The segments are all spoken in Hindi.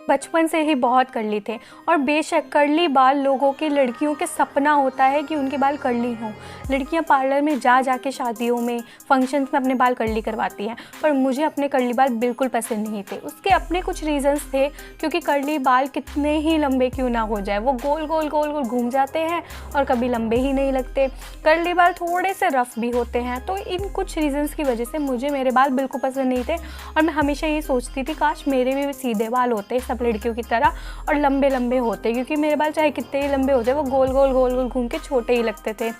बचपन से ही बहुत कर्ली थे। और बेशक कर्ली बाल लोगों के, लड़कियों के सपना होता है कि उनके बाल कर्ली हों। लड़कियां पार्लर में जा के शादियों में, फंक्शंस में अपने बाल कर्ली करवाती हैं, पर मुझे अपने कर्ली बाल बिल्कुल पसंद नहीं थे। उसके अपने कुछ रीज़न्स थे, क्योंकि कर्ली बाल कितने ही लंबे क्यों ना हो जाए, वो गोल गोल गोल गोल घूम जाते हैं और कभी लंबे ही नहीं लगते। कर्ली बाल थोड़े से रफ़ भी होते हैं। तो इन कुछ रीज़न्स की वजह से मुझे मेरे बाल बिल्कुल पसंद नहीं थे, और मैं हमेशा ये सोचती थी काश मेरे भी सीधे बाल होते सब लड़कियों की तरह और लंबे लंबे होते, क्योंकि मेरे बाल चाहे कितने ही लंबे हो जाए वो गोल गोल गोल गोल घूम के छोटे ही लगते थे।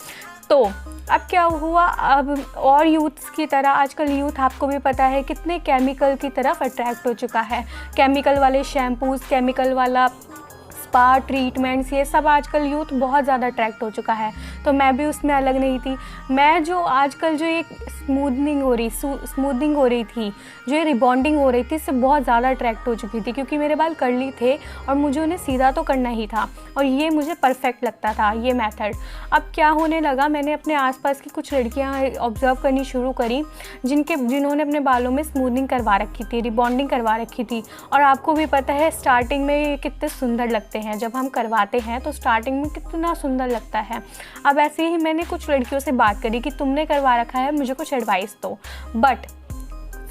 तो अब क्या हुआ, अब और यूथ्स की तरह आजकल यूथ, आपको भी पता है, कितने केमिकल की तरफ अट्रैक्ट हो चुका है। केमिकल वाले शैम्पूज़, केमिकल वाला स्पा ट्रीटमेंट्स, ये सब आजकल यूथ बहुत ज़्यादा अट्रैक्ट हो चुका है। तो मैं भी उसमें अलग नहीं थी। मैं जो आजकल जो एक स्मूदनिंग हो रही थी, जो ये रिबॉन्डिंग हो रही थी, इससे बहुत ज़्यादा अट्रैक्ट हो चुकी थी, क्योंकि मेरे बाल कर्ली थे और मुझे उन्हें सीधा तो करना ही था, और ये मुझे परफेक्ट लगता था ये मेथड। अब क्या होने लगा, मैंने अपने आसपास की कुछ लड़कियां ऑब्जर्व करनी शुरू करी जिन्होंने अपने बालों में स्मूदनिंग करवा रखी थी, रिबॉन्डिंग करवा रखी थी। और आपको भी पता है स्टार्टिंग में ये कितने सुंदर लगते हैं, जब हम करवाते हैं तो स्टार्टिंग में कितना सुंदर लगता है। अब ऐसे ही मैंने कुछ लड़कियों से बात करी कि तुमने करवा रखा है, मुझे कुछ एडवाइस दो। बट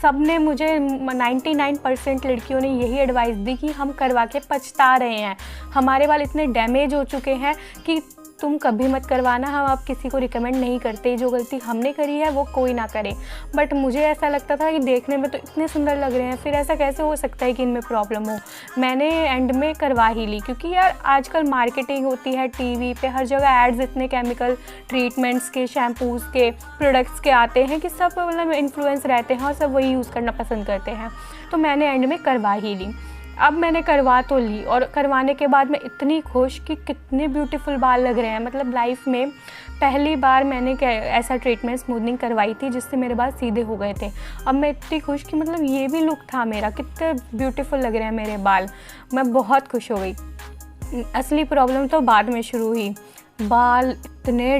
सबने मुझे 99% लड़कियों ने यही एडवाइस दी कि हम करवा के पछता रहे हैं, हमारे बाल इतने डैमेज हो चुके हैं कि तुम कभी मत करवाना, हम अब किसी को रिकमेंड नहीं करते, जो गलती हमने करी है वो कोई ना करे। बट मुझे ऐसा लगता था कि देखने में तो इतने सुंदर लग रहे हैं, फिर ऐसा कैसे हो सकता है कि इनमें प्रॉब्लम हो। मैंने एंड में करवा ही ली, क्योंकि यार आजकल मार्केटिंग होती है टीवी पे, हर जगह एड्स इतने केमिकल ट्रीटमेंट्स के, शैम्पूज़ के, प्रोडक्ट्स के आते हैं कि सब मतलब इन्फ्लुएंस रहते हैं और सब वही यूज़ करना पसंद करते हैं। तो मैंने एंड में करवा ही ली। अब मैंने करवा तो ली, और करवाने के बाद मैं इतनी खुश कि कितने ब्यूटीफुल बाल लग रहे हैं। मतलब लाइफ में पहली बार मैंने ऐसा ट्रीटमेंट स्मूदनिंग करवाई थी जिससे मेरे बाल सीधे हो गए थे। अब मैं इतनी खुश कि मतलब ये भी लुक था मेरा, कितने ब्यूटीफुल लग रहे हैं मेरे बाल। मैं बहुत खुश हो गई। असली प्रॉब्लम तो बाद में शुरू हुई। बाल इतने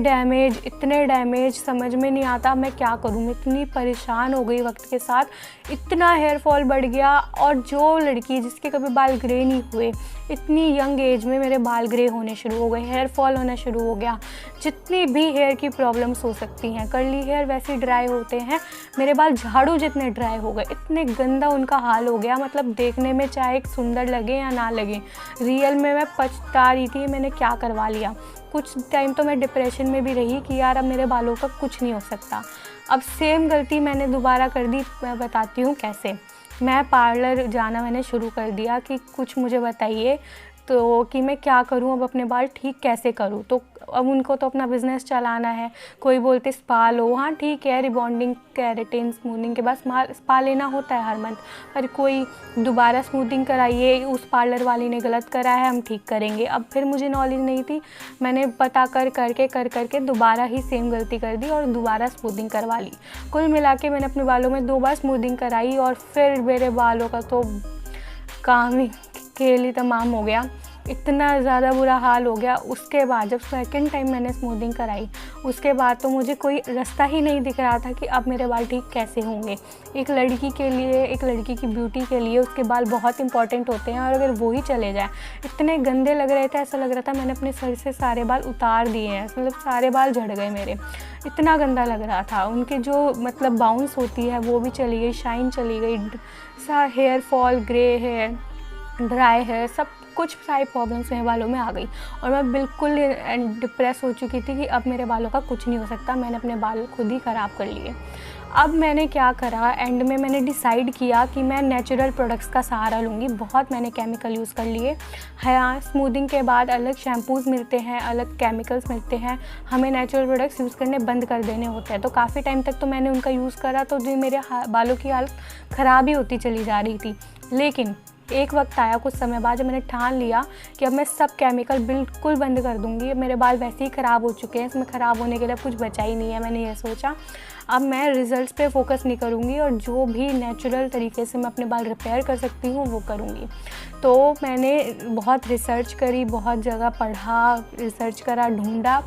डैमेज समझ में नहीं आता मैं क्या करूँ। मैं इतनी परेशान हो गई वक्त के साथ, इतना हेयर फॉल बढ़ गया। और जो लड़की जिसके कभी बाल ग्रे नहीं हुए, इतनी यंग एज में मेरे बाल ग्रे होने शुरू हो गए, हेयर फॉल होना शुरू हो गया। जितनी भी हेयर की प्रॉब्लम्स हो सकती हैं, कर्ली हेयर वैसे ड्राई होते हैं, मेरे बाल झाड़ू जितने ड्राई हो गए, इतने गंदा उनका हाल हो गया। मतलब देखने में चाहे सुंदर लगे या ना लगे, रियल में मैं पछता रही थी मैंने क्या करवा लिया। कुछ टाइम तो मैं डिप्रेशन में भी रही कि यार अब मेरे बालों का कुछ नहीं हो सकता। अब सेम गलती मैंने दोबारा कर दी। मैं बताती हूँ कैसे। मैं पार्लर जाना मैंने शुरू कर दिया कि कुछ मुझे बताइए तो कि मैं क्या करूँ, अब अपने बाल ठीक कैसे करूँ। तो अब उनको तो अपना बिज़नेस चलाना है। कोई बोलते स्पा लो, हाँ ठीक है, रिबॉन्डिंग, केराटिन, स्मूथनिंग के बाद स्पा लेना होता है हर मंथ। पर कोई दोबारा स्मूथनिंग कराइए, उस पार्लर वाली ने गलत करा है, हम ठीक करेंगे। अब फिर मुझे नॉलेज नहीं थी, मैंने पता कर करके दोबारा ही सेम गलती कर दी और दोबारा स्मूथनिंग करवा ली। कुल मिला के मैंने अपने बालों में 2 बार स्मूथनिंग कराई और फिर मेरे बालों का तो काम ही खेल ही तमाम हो गया। इतना ज़्यादा बुरा हाल हो गया। उसके बाद जब सेकंड टाइम मैंने स्मूथनिंग कराई, उसके बाद तो मुझे कोई रास्ता ही नहीं दिख रहा था कि अब मेरे बाल ठीक कैसे होंगे। एक लड़की के लिए, एक लड़की की ब्यूटी के लिए उसके बाल बहुत इंपॉर्टेंट होते हैं, और अगर वो ही चले जाए, इतने गंदे लग रहे थे, ऐसा लग रहा था मैंने अपने सर से सारे बाल उतार दिए हैं। मतलब सारे बाल झड़ गए मेरे, इतना गंदा लग रहा था। उनके जो मतलब बाउंस होती है वो भी चली गई, शाइन चली गई, hair fall, grey hair, dry hair, सब कुछ सारी प्रॉब्लम्स मेरे बालों में आ गई। और मैं बिल्कुल डिप्रेस हो चुकी थी कि अब मेरे बालों का कुछ नहीं हो सकता। मैंने अपने बाल खुद ही ख़राब कर लिए। अब मैंने क्या करा, एंड में मैंने डिसाइड किया कि मैं नेचुरल प्रोडक्ट्स का सहारा लूँगी। बहुत मैंने केमिकल यूज़ कर लिए। हाँ, स्मूथिंग के बाद अलग शैम्पूज़ मिलते हैं, अलग केमिकल्स मिलते हैं, हमें नेचुरल प्रोडक्ट्स यूज़ करने बंद कर देने होते हैं। तो काफ़ी टाइम तक तो मैंने उनका यूज़ करा, तो जो मेरे बालों की हालत ख़राब ही होती चली जा रही थी। लेकिन एक वक्त आया कुछ समय बाद जब मैंने ठान लिया कि अब मैं सब केमिकल बिल्कुल बंद कर दूँगी। मेरे बाल वैसे ही ख़राब हो चुके हैं, इसमें ख़राब होने के लिए कुछ बचा ही नहीं है। मैंने ये सोचा अब मैं रिज़ल्ट्स पे फोकस नहीं करूँगी, और जो भी नेचुरल तरीके से मैं अपने बाल रिपेयर कर सकती हूँ वो करूँगी। तो मैंने बहुत रिसर्च करी, बहुत जगह पढ़ा, रिसर्च करा, ढूंढा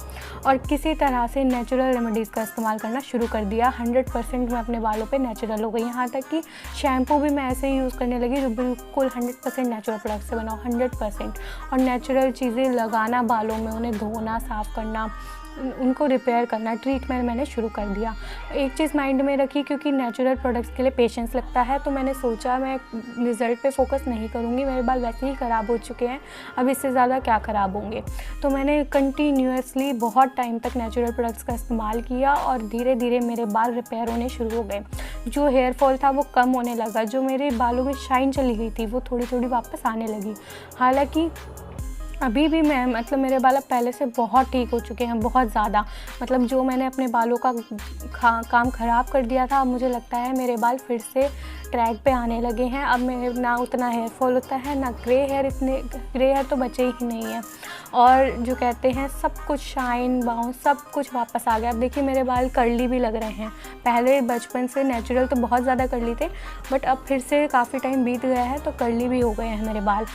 और किसी तरह से नेचुरल रेमेडीज़ का इस्तेमाल करना शुरू कर दिया। 100% मैं अपने बालों पे नेचुरल हो गई। यहाँ तक कि शैम्पू भी मैं ऐसे ही यूज़ करने लगी जो बिल्कुल 100% नेचुरल प्रोडक्ट से बना हो, 100%। और नेचुरल चीज़ें लगाना बालों में, उन्हें धोना, साफ़ करना, उनको रिपेयर करना, ट्रीटमेंट मैंने शुरू कर दिया। एक चीज़ माइंड में रखी, क्योंकि नेचुरल प्रोडक्ट्स के लिए पेशेंस लगता है, तो मैंने सोचा मैं रिज़ल्ट पे फोकस नहीं करूँगी, मेरे बाल वैसे ही ख़राब हो चुके हैं, अब इससे ज़्यादा क्या ख़राब होंगे। तो मैंने कंटिन्यूअसली बहुत टाइम तक नेचुरल प्रोडक्ट्स का इस्तेमाल किया और धीरे धीरे मेरे बाल रिपेयर होने शुरू हो गए। जो हेयर फॉल था वो कम होने लगा, जो मेरे बालों में शाइन चली गई थी वो थोड़ी थोड़ी वापस आने लगी। हालाँकि अभी भी मैं मेरे बाल अब पहले से बहुत ठीक हो चुके हैं, बहुत ज़्यादा। जो मैंने अपने बालों का काम ख़राब कर दिया था, अब मुझे लगता है मेरे बाल फिर से ट्रैक पे आने लगे हैं। अब मेरे ना उतना हेयर फॉल होता है, ना ग्रे हेयर तो बचे ही नहीं है। और जो कहते हैं सब कुछ शाइन, बाउंस, सब कुछ वापस आ गया। अब देखिए मेरे बाल कर्ली भी लग रहे हैं। पहले बचपन से नेचुरल तो बहुत ज़्यादा कर्ली थे, बट अब फिर से काफ़ी टाइम बीत गया है तो कर्ली भी हो गए हैं मेरे बाल।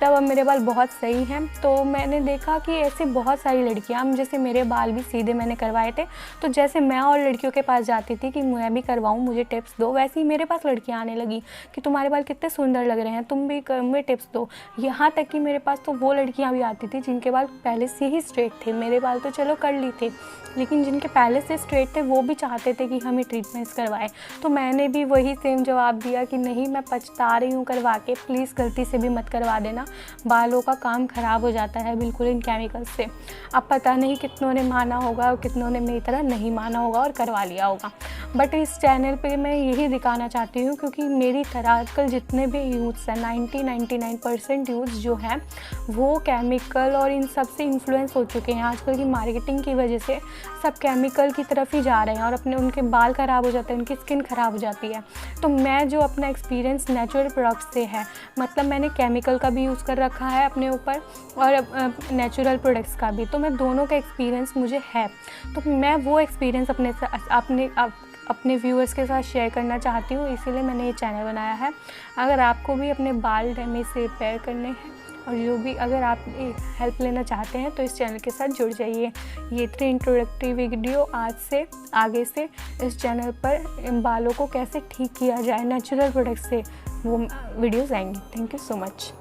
अब मेरे बाल बहुत सही हैं। तो मैंने देखा कि ऐसी बहुत सारी लड़कियाँ, जैसे मेरे बाल भी सीधे मैंने करवाए थे, तो जैसे मैं और लड़कियों के पास जाती थी कि मैं भी करवाऊँ, मुझे टिप्स दो, वैसे ही मेरे पास लड़कियाँ आने लगी कि तुम्हारे बाल कितने सुंदर लग रहे हैं, तुम भी मुझे टिप्स दो। यहाँ तक कि मेरे पास तो वो लड़कियाँ भी आती थी जिनके बाल पहले से ही स्ट्रेट थे। मेरे बाल तो चलो कर्ली थे, लेकिन जिनके पहले से स्ट्रेट थे वो भी चाहते थे कि हमें ट्रीटमेंट्स करवाएं। तो मैंने भी वही सेम जवाब दिया कि नहीं, मैं पछता रही हूँ करवा के, प्लीज़ गलती से भी मत करवा देना, बालों का काम ख़राब हो जाता है बिल्कुल इन केमिकल से। अब पता नहीं कितनों ने माना होगा और कितनों ने मेरी तरह नहीं माना होगा और करवा लिया होगा, बट इस चैनल पे मैं यही दिखाना चाहती हूँ, क्योंकि मेरी तरह आजकल जितने भी यूथ्स हैं, 99% यूथ्स जो हैं वो केमिकल और इन सब से इन्फ्लुएंस हो चुके हैं। आजकल की मार्केटिंग की वजह से सब केमिकल की तरफ ही जा रहे हैं और उनके बाल ख़राब हो जाते हैं, उनकी स्किन ख़राब हो जाती है। तो मैं जो अपना एक्सपीरियंस नेचुरल प्रोडक्ट्स से है, मैंने केमिकल का भी यूज़ कर रखा है अपने ऊपर और नेचुरल प्रोडक्ट्स का भी, तो मैं दोनों का एक्सपीरियंस मुझे है। तो मैं वो एक्सपीरियंस अपने व्यूअर्स के साथ शेयर करना चाहती हूँ, इसीलिए मैंने ये चैनल बनाया है। अगर आपको भी अपने बाल डैमेज से रिपेयर करने हैं और जो भी अगर आप हेल्प लेना चाहते हैं तो इस चैनल के साथ जुड़ जाइए। ये थी इंट्रोडक्टरी वीडियो। आज से आगे से इस चैनल पर बालों को कैसे ठीक किया जाए नेचुरल प्रोडक्ट से, वो वीडियोज़ आएंगी। Thank you so much.